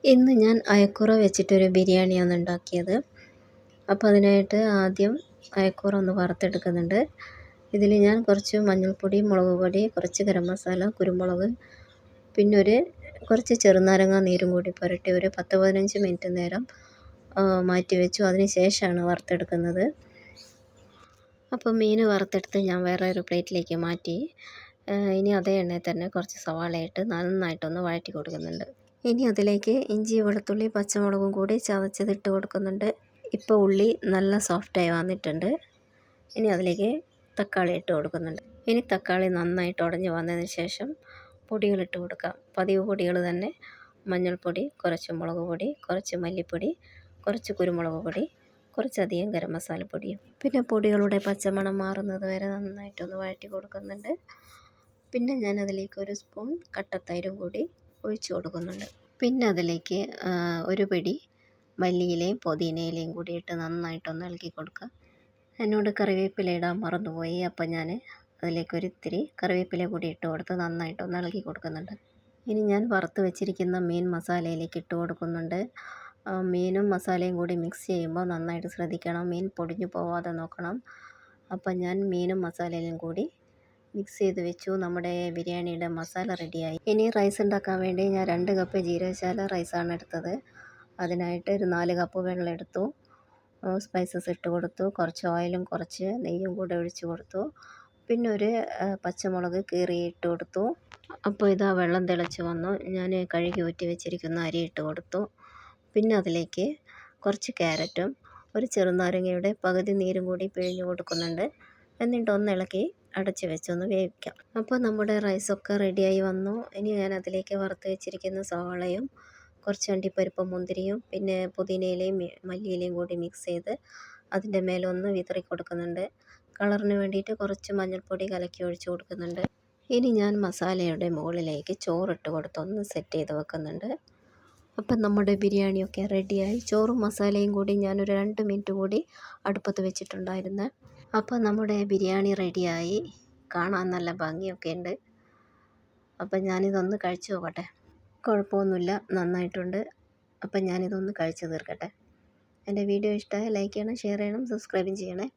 ഇന്ന് ഞാൻ അയക്കൂറ വെച്ചിട്ടൊരു ബിരിയാണിയാണ് ഉണ്ടാക്കിയത്. അപ്പോൾ അതിനായിട്ട് ആദ്യം അയക്കൂറ ഒന്ന് വറുത്തെടുക്കുന്നുണ്ട്. ഇതിൽ ഞാൻ കുറച്ച് മഞ്ഞൾപ്പൊടി, മുളക് പൊടി, കുറച്ച് ഗരം മസാല, കുരുമുളക്, പിന്നെ കുറച്ച് ചെറുനാരങ്ങ നീരും കൂടി പുരട്ടി ഒരു 10-15 മിനിറ്റ് നേരം മാറ്റി വെച്ചു. അതിന് ശേഷമാണ് വറുത്തെടുക്കുന്നത്. അപ്പോൾ മീൻ വറുത്തെടുത്ത് ഞാൻ വേറെ ഒരു പ്ലേറ്റിലേക്ക് മാറ്റി. ഇനി അതേ എണ്ണയിൽ തന്നെ കുറച്ച് സവാള ഇട്ട് നന്നായിട്ടൊന്ന് വഴറ്റി കൊടുക്കുന്നുണ്ട്. ഇനി അതിലേക്ക് ഇഞ്ചി, വെളുത്തുള്ളി, പച്ചമുളകും കൂടി ചതച്ചതിട്ട് കൊടുക്കുന്നുണ്ട്. ഇപ്പോൾ ഉള്ളി നല്ല സോഫ്റ്റായി വന്നിട്ടുണ്ട്. ഇനി അതിലേക്ക് തക്കാളി ഇട്ട് കൊടുക്കുന്നുണ്ട്. ഇനി തക്കാളി നന്നായിട്ട് ഉടഞ്ഞ് വന്നതിന് ശേഷം പൊടികളിട്ട് കൊടുക്കാം. പതിവ് പൊടികൾ തന്നെ: മഞ്ഞൾപ്പൊടി, കുറച്ച് മുളക് പൊടി, കുറച്ച് മല്ലിപ്പൊടി, കുറച്ച് കുരുമുളക് പൊടി, കുറച്ചധികം ഗരം മസാലപ്പൊടിയും. പിന്നെ പൊടികളുടെ പച്ചമണം മാറുന്നത് വരെ നന്നായിട്ടൊന്ന് വഴറ്റി കൊടുക്കുന്നുണ്ട്. പിന്നെ ഞാൻ അതിലേക്ക് 1 സ്പൂൺ കട്ടത്തൈരും കൂടി ഒഴിച്ച് കൊടുക്കുന്നുണ്ട്. പിന്നെ അതിലേക്ക് ഒരു പിടി മല്ലിയിലയും പുതിനയിലയും കൂടി ഇട്ട് നന്നായിട്ടൊന്ന് ഇളക്കി കൊടുക്കുക. എന്നോട് കറിവേപ്പില ഇടാൻ മറന്നുപോയി. അപ്പം ഞാൻ അതിലേക്കൊരിത്തിരി കറിവേപ്പില കൂടി ഇട്ട് കൊടുത്ത് നന്നായിട്ടൊന്ന് ഇളക്കി കൊടുക്കുന്നുണ്ട്. ഇനി ഞാൻ വറുത്ത് വെച്ചിരിക്കുന്ന മീൻ മസാലയിലേക്ക് ഇട്ട് കൊടുക്കുന്നുണ്ട്. മീനും മസാലയും കൂടി മിക്സ് ചെയ്യുമ്പോൾ നന്നായിട്ട് ശ്രദ്ധിക്കണം. മീൻ പൊടിഞ്ഞു പോവാതെ നോക്കണം. അപ്പം ഞാൻ മീനും മസാലയിലും കൂടി മിക്സ് ചെയ്ത് വെച്ചു. നമ്മുടെ ബിരിയാണിയുടെ മസാല റെഡിയായി. ഇനി റൈസ് ഉണ്ടാക്കാൻ വേണ്ടി ഞാൻ 2 കപ്പ് ജീരകശാല റൈസാണ് എടുത്തത്. അതിനായിട്ട് ഒരു 4 കപ്പ് വെള്ളം എടുത്തു. സ്പൈസസ് ഇട്ട് കൊടുത്തു. കുറച്ച് ഓയിലും കുറച്ച് നെയ്യും കൂടെ ഒഴിച്ച് കൊടുത്തു. പിന്നെ ഒരു പച്ചമുളക് കീറി ഇട്ട് കൊടുത്തു. അപ്പോൾ ഇതാ വെള്ളം തിളച്ച് വന്നു. ഞാൻ കഴുകി ഊറ്റി വെച്ചിരിക്കുന്ന അരി ഇട്ട് കൊടുത്തു. പിന്നെ അതിലേക്ക് കുറച്ച് ക്യാരറ്റും ഒരു ചെറുനാരങ്ങയുടെ പകുതി നീരും കൂടി പിഴിഞ്ഞ് കൊടുക്കുന്നുണ്ട്. എന്നിട്ടൊന്ന് ഇളക്കി അടച്ച് വെച്ചൊന്ന് വേവിക്കാം. അപ്പോൾ നമ്മുടെ റൈസൊക്കെ റെഡിയായി വന്നു. ഇനി ഞാൻ അതിലേക്ക് വറുത്ത് വെച്ചിരിക്കുന്ന സവാളയും കുറച്ച് അണ്ടിപ്പരിപ്പും മുന്തിരിയും പിന്നെ പുതിനയിലയും മല്ലിയിലയും കൂടി മിക്സ് ചെയ്ത് അതിൻ്റെ മേലൊന്ന് വിതറി കൊടുക്കുന്നുണ്ട്. കളറിന് വേണ്ടിയിട്ട് കുറച്ച് മഞ്ഞൾപ്പൊടി കലക്കി ഒഴിച്ച് കൊടുക്കുന്നുണ്ട്. ഇനി ഞാൻ മസാലയുടെ മുകളിലേക്ക് ചോറിട്ട് കൊടുത്തൊന്ന് സെറ്റ് ചെയ്ത് വെക്കുന്നുണ്ട്. അപ്പം നമ്മുടെ ബിരിയാണിയൊക്കെ റെഡിയായി. ചോറും മസാലയും കൂടി ഞാനൊരു 2 മിനിറ്റ് കൂടി അടുപ്പത്ത് വെച്ചിട്ടുണ്ടായിരുന്നു. അപ്പോൾ നമ്മുടെ ബിരിയാണി റെഡിയായി. കാണാൻ നല്ല ഭംഗിയൊക്കെ ഉണ്ട്. അപ്പം ഞാനിതൊന്ന് കഴിച്ച് നോക്കട്ടെ. കുഴപ്പമൊന്നുമില്ല, നന്നായിട്ടുണ്ട്. അപ്പം ഞാനിതൊന്ന് കഴിച്ച് തീർക്കട്ടെ. എൻ്റെ വീഡിയോ ഇഷ്ടമായ ലൈക്ക് ചെയ്യണം, ഷെയർ ചെയ്യണം, സബ്സ്ക്രൈബും ചെയ്യണേ.